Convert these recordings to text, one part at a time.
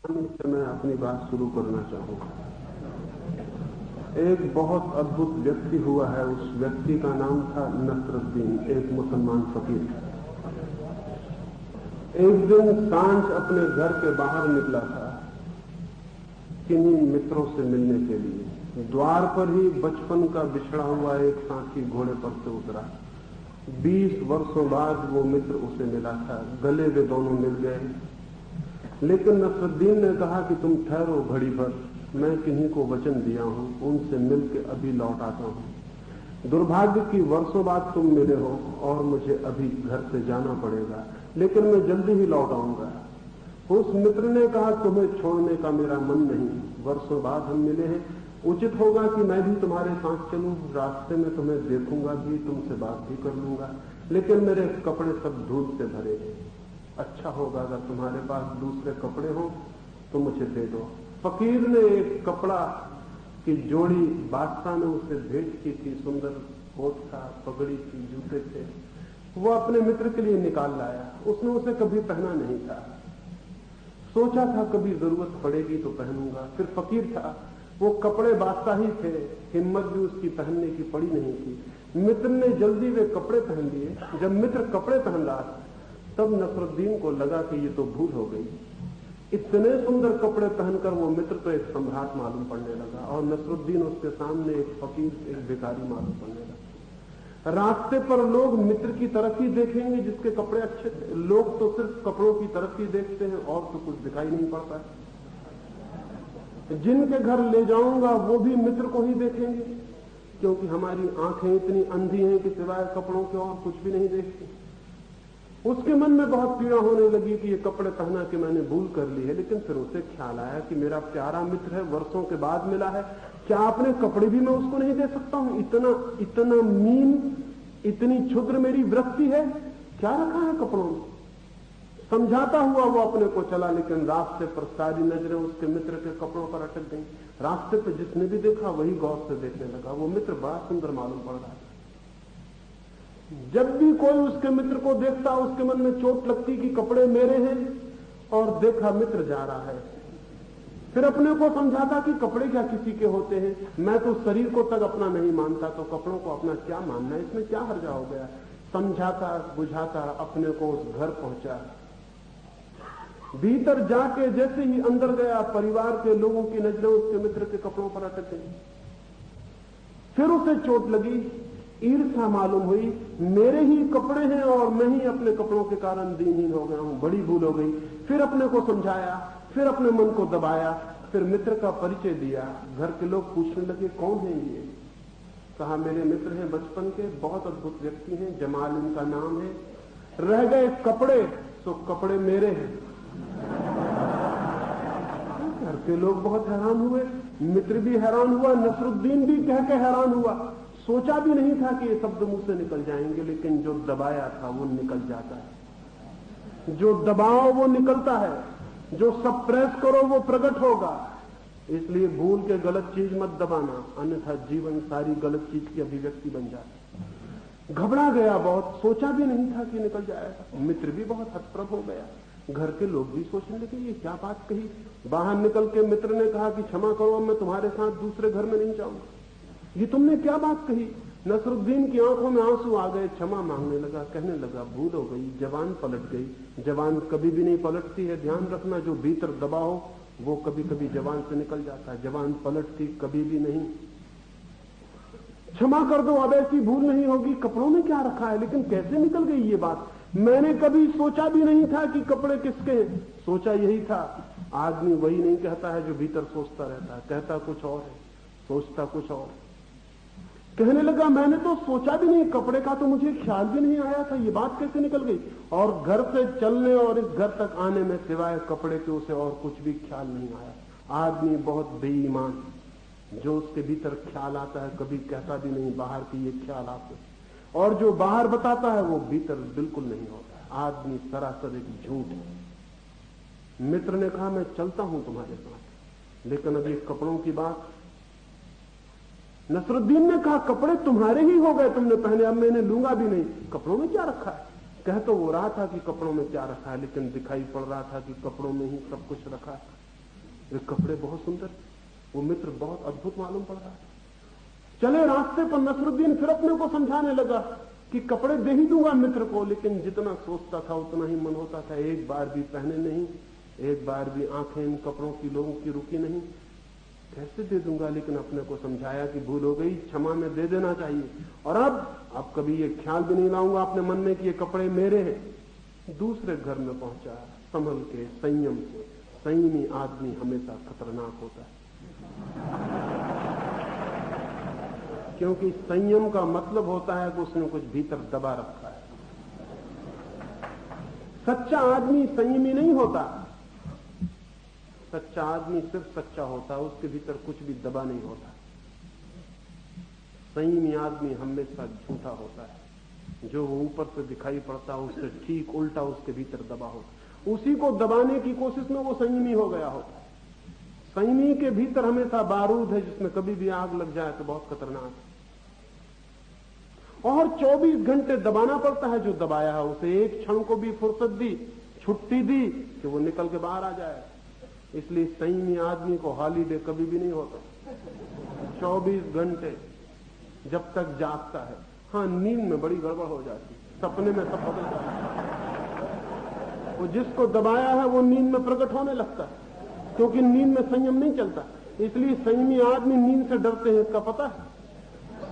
से मैं अपनी बात शुरू करना चाहूंगा। एक बहुत अद्भुत व्यक्ति हुआ है। उस व्यक्ति का नाम था नसरुद्दीन, एक मुसलमान फकीर। एक दिन सांझ अपने घर के बाहर निकला था किन्हीं मित्रों से मिलने के लिए। द्वार पर ही बचपन का बिछड़ा हुआ एक साथी घोड़े पर से उतरा। 20 वर्षों बाद वो मित्र उसे मिला था। गले वे दोनों मिल गए, लेकिन नसरुद्दीन ने कहा कि तुम ठहरो घड़ी भर, मैं किन्हीं को वचन दिया हूं, उनसे मिलकर अभी लौट आता हूं। दुर्भाग्य की वर्षों बाद तुम मिले हो और मुझे अभी घर से जाना पड़ेगा, लेकिन मैं जल्दी ही लौट आऊंगा। उस मित्र ने कहा, तुम्हें छोड़ने का मेरा मन नहीं, वर्षों बाद हम मिले हैं, उचित होगा कि मैं भी तुम्हारे साथ चलूं। रास्ते में तुम्हें देखूंगा भी, तुमसे बात भी कर लूंगा, लेकिन मेरे कपड़े सब धूल से भरे हैं। अच्छा होगा अगर तुम्हारे पास दूसरे कपड़े हो तो मुझे दे दो। फकीर ने एक कपड़ा की जोड़ी बादशाह ने उसे भेंट की थी। सुंदर कोट था, पगड़ी थी, जूते थे। वो अपने मित्र के लिए निकाल लाया। उसने उसे कभी पहना नहीं था। सोचा था कभी जरूरत पड़ेगी तो पहनूंगा। फिर फकीर था, वो कपड़े बादशाही थे, हिम्मत भी उसकी पहनने की पड़ी नहीं थी। मित्र ने जल्दी वे कपड़े पहन लिए। जब मित्र कपड़े पहन रहा था तब नसरुद्दीन को लगा कि ये तो भूल हो गई। इतने सुंदर कपड़े पहनकर वो मित्र तो एक सम्राट मालूम पड़ने लगा और नसरुद्दीन उसके सामने एक फकीर, एक भिखारी मालूम पड़ने लगा। रास्ते पर लोग मित्र की तरफ ही देखेंगे जिसके कपड़े अच्छे थे। लोग तो सिर्फ कपड़ों की तरफ ही देखते हैं और तो कुछ दिखाई नहीं पड़ता है। जिनके घर ले जाऊंगा वो भी मित्र को ही देखेंगे, क्योंकि हमारी आंखें इतनी अंधी हैं कि सिवाय कपड़ों के और कुछ भी नहीं देखती। उसके मन में बहुत पीड़ा होने लगी कि ये कपड़े पहना के मैंने भूल कर ली है। लेकिन फिर उसे ख्याल आया कि मेरा प्यारा मित्र है, वर्षों के बाद मिला है, क्या अपने कपड़े भी मैं उसको नहीं दे सकता हूं? इतना मीन, इतनी क्षुद्र मेरी वृत्ति है, क्या रखा है कपड़ों में? समझाता हुआ वो अपने को चला, लेकिन रास्ते पर सारी नजरें उसके मित्र के कपड़ों पर अटक गई। रास्ते पर जिसने भी देखा वही गौर से देखने लगा। वो मित्र बड़ा सुंदर मालूम पड़ रहा था। जब भी कोई उसके मित्र को देखता उसके मन में चोट लगती कि कपड़े मेरे हैं, और देखा मित्र जा रहा है। फिर अपने को समझाता कि कपड़े क्या किसी के होते हैं, मैं तो शरीर को तक अपना नहीं मानता, तो कपड़ों को अपना क्या मानना है, इसमें क्या हर्जा हो गया। समझाता बुझाता अपने को उस घर पहुंचा। भीतर जाके जैसे ही अंदर गया, परिवार के लोगों की नजरें उसके मित्र के कपड़ों पर अटक गई। फिर उसे चोट लगी, ईर्ष्या मालूम हुई, मेरे ही कपड़े हैं और मैं ही अपने कपड़ों के कारण दीनहीन हो गया हूं, बड़ी भूल हो गई। फिर अपने को समझाया, फिर अपने मन को दबाया, फिर मित्र का परिचय दिया। घर के लोग पूछने लगे, कौन है ये? कहा, मेरे मित्र हैं बचपन के, बहुत अद्भुत व्यक्ति हैं, जमाल इनका नाम है। रह गए कपड़े, तो कपड़े मेरे हैं। घर के लोग बहुत हैरान हुए, मित्र भी हैरान हुआ, नसरुद्दीन भी कह के हैरान हुआ। सोचा भी नहीं था कि ये शब्द मुंह से निकल जाएंगे, लेकिन जो दबाया था वो निकल जाता है। जो दबाओ वो निकलता है, जो सप्रेस करो वो प्रकट होगा। इसलिए भूल के गलत चीज मत दबाना, अन्यथा जीवन सारी गलत चीज की अभिव्यक्ति बन जाती। घबरा गया बहुत, सोचा भी नहीं था कि निकल जाएगा। मित्र भी बहुत हतप्रभ हो गया। घर के लोग भी सोचने लगे, ये क्या बात कही। बाहर निकल के मित्र ने कहा कि क्षमा करो, मैं तुम्हारे साथ दूसरे घर में नहीं जाऊंगा। ये तुमने क्या बात कही? नसरुद्दीन की आंखों में आंसू आ गए, क्षमा मांगने लगा, कहने लगा, भूल हो गई, जवान पलट गई। जवान कभी भी नहीं पलटती है, ध्यान रखना। जो भीतर दबा हो वो कभी कभी जवान से निकल जाता है, जवान पलटती कभी भी नहीं। क्षमा कर दो, अब ऐसी भूल नहीं होगी। कपड़ों में क्या रखा है? लेकिन कैसे निकल गई ये बात? मैंने कभी सोचा भी नहीं था कि कपड़े किसके हैं। सोचा यही था, आदमी वही नहीं कहता है जो भीतर सोचता रहता है, कहता कुछ और है, सोचता कुछ और। कहने लगा, मैंने तो सोचा भी नहीं, कपड़े का तो मुझे ख्याल भी नहीं आया था, ये बात कैसे निकल गई? और घर से चलने और इस घर तक आने में सिवाय कपड़े के उसे और कुछ भी ख्याल नहीं आया। आदमी बहुत बेईमान, जो उसके भीतर ख्याल आता है कभी कहता भी नहीं बाहर की ये ख्याल आते, और जो बाहर बताता है वो भीतर बिल्कुल नहीं होता है। आदमी सरासर एक झूठ है। मित्र ने कहा, मैं चलता हूं तुम्हारे साथ, लेकिन अब ये कपड़ों की बात। नसरुद्दीन ने कहा, कपड़े तुम्हारे ही हो गए, तुमने पहने, अब मैंने लूंगा भी नहीं। कपड़ों में क्या रखा है? कह तो वो रहा था कि कपड़ों में क्या रखा है, लेकिन दिखाई पड़ रहा था कि कपड़ों में ही सब कुछ रखा है। वे कपड़े बहुत सुंदर, वो मित्र बहुत अद्भुत मालूम पड़ रहा है। चले रास्ते पर नसरुद्दीन फिर अपने को समझाने लगा कि कपड़े दे ही दूंगा मित्र को, लेकिन जितना सोचता था उतना ही मन होता था, एक बार भी पहने नहीं, एक बार भी आंखें इन कपड़ों की लोगों की रुकी नहीं। कैसे दे दूंगा? लेकिन अपने को समझाया कि भूल हो गई, क्षमा में दे देना चाहिए, और अब कभी ये ख्याल भी नहीं लाऊंगा अपने मन में कि ये कपड़े मेरे हैं। दूसरे घर में पहुंचा, संभल के, संयम से। संयमी आदमी हमेशा खतरनाक होता है, क्योंकि संयम का मतलब होता है कि उसने कुछ भीतर दबा रखा है। सच्चा आदमी संयमी नहीं होता। सच्चा आदमी सिर्फ सच्चा होता है, उसके भीतर कुछ भी दबा नहीं होता। संयमी आदमी हमेशा झूठा होता है, जो वो ऊपर से दिखाई पड़ता है उससे ठीक उल्टा उसके भीतर दबा होता। उसी को दबाने की कोशिश में वो संयमी हो गया होता है। संयमी के भीतर हमेशा बारूद है, जिसमें कभी भी आग लग जाए तो बहुत खतरनाक है। और 24 घंटे दबाना पड़ता है जो दबाया है उसे। एक क्षण को भी फुर्सत दी, छुट्टी दी कि वो निकल के बाहर आ जाए। इसलिए संयमी आदमी को हॉलीडे कभी भी नहीं होता। 24 घंटे जब तक जागता है। हाँ, नींद में बड़ी गड़बड़ हो जाती, सपने में सब बदल जाता है। वो जिसको दबाया है वो नींद में प्रकट होने लगता है, क्योंकि नींद में संयम नहीं चलता। इसलिए संयमी आदमी नींद से डरते हैं, इसका पता है।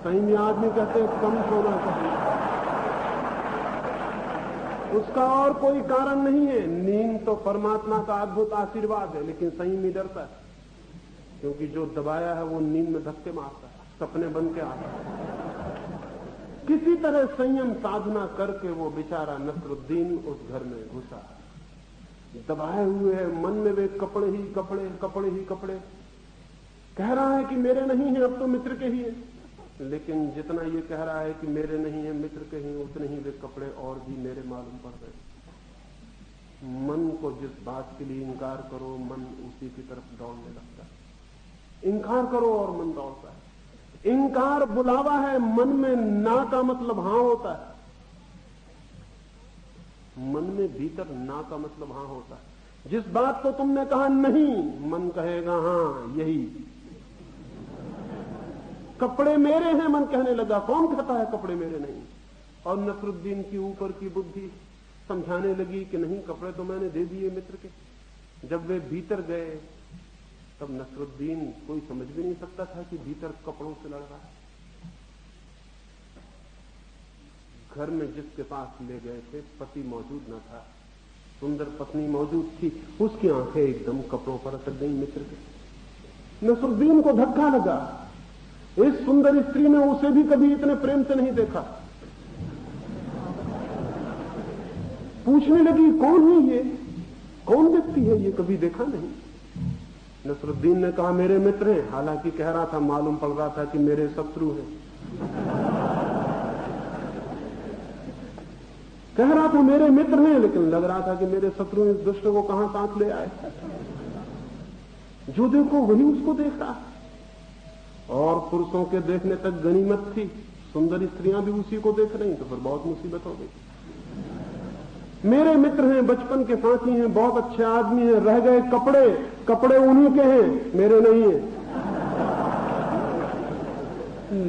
संयमी आदमी कहते हैं कम सोना चाहिए। उसका और कोई कारण नहीं है। नींद तो परमात्मा का अद्भुत आशीर्वाद है, लेकिन संयमी डरता है, क्योंकि जो दबाया है वो नींद में धक्के मारता है, सपने बन के आता है। किसी तरह संयम साधना करके वो बेचारा नसरुद्दीन उस घर में घुसा। दबाए हुए है मन में, वे कपड़े ही कपड़े, कपड़े ही कपड़े। कह रहा है कि मेरे नहीं है, अब तो मित्र के ही है। लेकिन जितना ये कह रहा है कि मेरे नहीं है, मित्र के ही, उतने ही वे कपड़े और भी मेरे मालूम पड़ रहे। मन को जिस बात के लिए इंकार करो, मन उसी की तरफ दौड़ने लगता है। इंकार करो और मन दौड़ता है। इंकार बुलावा है, मन में ना का मतलब हां होता है। मन में भीतर ना का मतलब हां होता है। जिस बात को तुमने कहा नहीं, मन कहेगा हां यही। कपड़े मेरे हैं, मन कहने लगा। कौन कहता है कपड़े मेरे नहीं? और नसरुद्दीन की ऊपर की बुद्धि समझाने लगी कि नहीं, कपड़े तो मैंने दे दिए मित्र के। जब वे भीतर गए तब नसरुद्दीन कोई समझ भी नहीं सकता था कि भीतर कपड़ों से लड़ रहा है। घर में जिसके पास ले गए थे पति मौजूद न था, सुंदर पत्नी मौजूद थी। उसकी आंखें एकदम कपड़ों पर अटक गई मित्र के। नसरुद्दीन को धक्का लगा। इस सुंदर स्त्री ने उसे भी कभी इतने प्रेम से नहीं देखा। पूछने लगी, कौन है ये, कौन व्यक्ति है ये, कभी देखा नहीं। नसरुद्दीन ने कहा, मेरे मित्र हैं। हालांकि कह रहा था, मालूम पड़ रहा था कि मेरे शत्रु हैं। कह रहा था मेरे मित्र हैं, लेकिन लग रहा था कि मेरे शत्रु इस दुष्ट को कहां साथ ले आए। जो देखो वही उसको देख रहा। और पुरुषों के देखने तक गनीमत थी, सुंदर स्त्रियां भी उसी को देख रही, तो फिर बहुत मुसीबत हो गई। मेरे मित्र हैं, बचपन के साथी हैं, बहुत अच्छे आदमी हैं। रह गए कपड़े, कपड़े उन्हीं के हैं, मेरे नहीं हैं।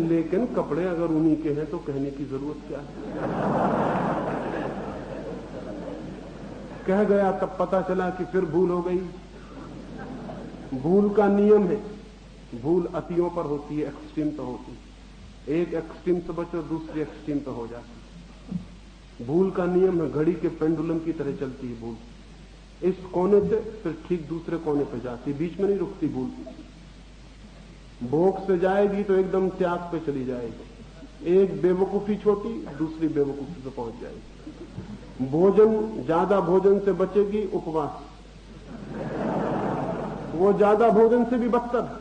लेकिन कपड़े अगर उन्हीं के हैं तो कहने की जरूरत क्या है। कह गया, तब पता चला कि फिर भूल हो गई। भूल का नियम है, भूल अतियों पर होती है, एक्सट्रीम पर होती है। एक एक्सट्रीम से बचो, दूसरी एक्सट्रीम पर हो जाती है। भूल का नियम है, घड़ी के पेंडुलम की तरह चलती है भूल। इस कोने से फिर ठीक दूसरे कोने पर जाती, बीच में नहीं रुकती भूल। भोग से जाएगी तो एकदम त्याग पे चली जाएगी। एक बेवकूफी छोटी, दूसरी बेवकूफी पे पहुंच जाएगी। भोजन, ज्यादा भोजन से बचेगी, उपवास, वो ज्यादा भोजन से भी बदतर।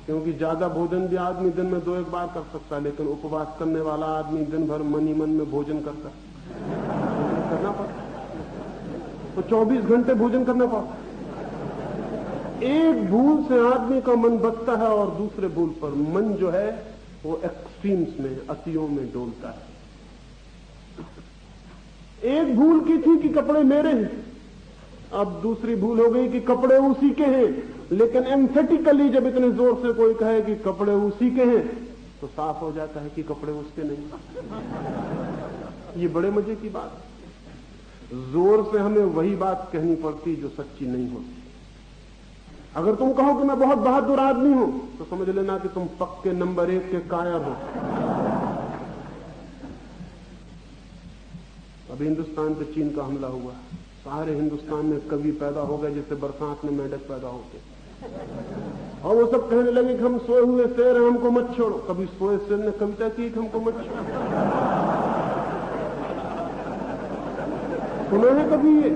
क्योंकि ज्यादा भोजन भी आदमी दिन में 2-1 बार कर सकता है, लेकिन उपवास करने वाला आदमी दिन भर मन ही मन में भोजन करता करना पड़ता, तो 24 घंटे भोजन करना पड़ता। एक भूल से आदमी का मन बचता है और दूसरे भूल पर मन जो है वो एक्सट्रीम्स में, अतियों में डोलता है। एक भूल की थी कि कपड़े मेरे हैं, अब दूसरी भूल हो गई कि कपड़े उसी के हैं, लेकिन एम्फेटिकली जब इतने जोर से कोई कहे कि कपड़े उसी के हैं तो साफ हो जाता है कि कपड़े उसके नहीं। ये बड़े मजे की बात है। जोर से हमें वही बात कहनी पड़ती जो सच्ची नहीं होती। अगर तुम कहो कि मैं बहुत बहादुर आदमी हूं तो समझ लेना कि तुम पक्के नंबर 1 के कायर हो। अभी हिंदुस्तान पे चीन का हमला हुआ, सारे हिंदुस्तान में कवि पैदा हो गए जैसे बरसात में मेंढक पैदा होते, और वो सब कहने लगे कि हम सोए हुए शेर हैं, हमको मत छोड़ो। कभी सोए शेर ने कविता की कि हमको मत छोड़ो? सुना है कभी ये?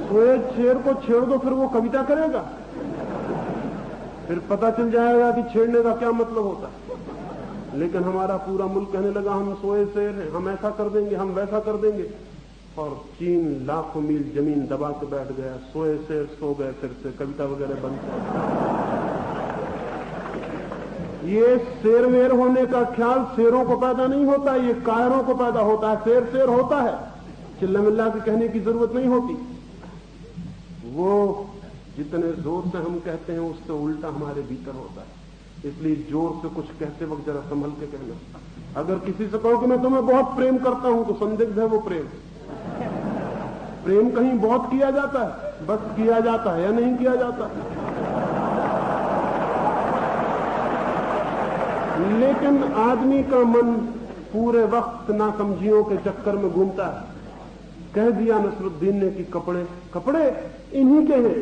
सोए शेर को छेड़ दो फिर वो कविता करेगा? फिर पता चल जाएगा कि छेड़ने का क्या मतलब होता है। लेकिन हमारा पूरा मुल्क कहने लगा हम सोए शेर हैं, हम ऐसा कर देंगे, हम वैसा कर देंगे, और चीन लाखों मील जमीन दबा के बैठ गया। सोए शेर सो गए, फिर से कविता वगैरह बंद। ये शेर वेर होने का ख्याल शेरों को पैदा नहीं होता, ये कायरों को पैदा होता है। शेर शेर होता है, चिल्ला मिल्ला के कहने की जरूरत नहीं होती। वो जितने जोर से हम कहते हैं उससे उल्टा हमारे भीतर होता है। इसलिए जोर से कुछ कहते वक्त जरा संभल के कहना। अगर किसी से कहो कि मैं तुम्हें बहुत प्रेम करता हूं तो संदिग्ध है वो प्रेम। प्रेम कहीं बहुत किया जाता है, बस किया जाता है या नहीं किया जाता। लेकिन आदमी का मन पूरे वक्त नासमझियों के चक्कर में घूमता है। कह दिया नसरुद्दीन ने कि कपड़े कपड़े इन्हीं के हैं।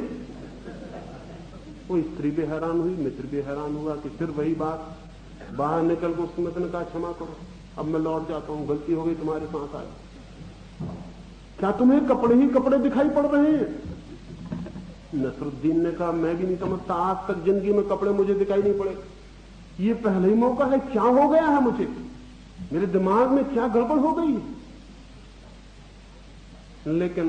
वो स्त्री भी हैरान हुई, मित्र भी हैरान हुआ कि फिर वही बात। बाहर निकल कर उसने मतलब कहा क्षमा करो, अब मैं लौट जाता हूं, गलती हो गई, तुम्हारे साथ आया। क्या तुम्हें कपड़े ही कपड़े दिखाई पड़ रहे हैं? नसरुद्दीन ने कहा मैं भी नहीं समझता, आज तक जिंदगी में कपड़े मुझे दिखाई नहीं पड़े, ये पहले ही मौका है। क्या हो गया है मुझे? मेरे दिमाग में क्या गड़बड़ हो गई? लेकिन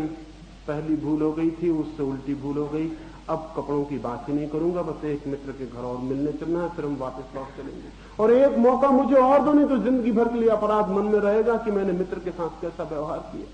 पहली भूल हो गई थी, उससे उल्टी भूल हो गई। अब कपड़ों की बात ही नहीं करूंगा, बस एक मित्र के घर और मिलने चलना है, फिर हम वापस लौट चलेंगे। और एक मौका मुझे और दो, नहीं तो जिंदगी भर के लिए अपराध मन में रहेगा कि मैंने मित्र के साथ कैसा व्यवहार किया।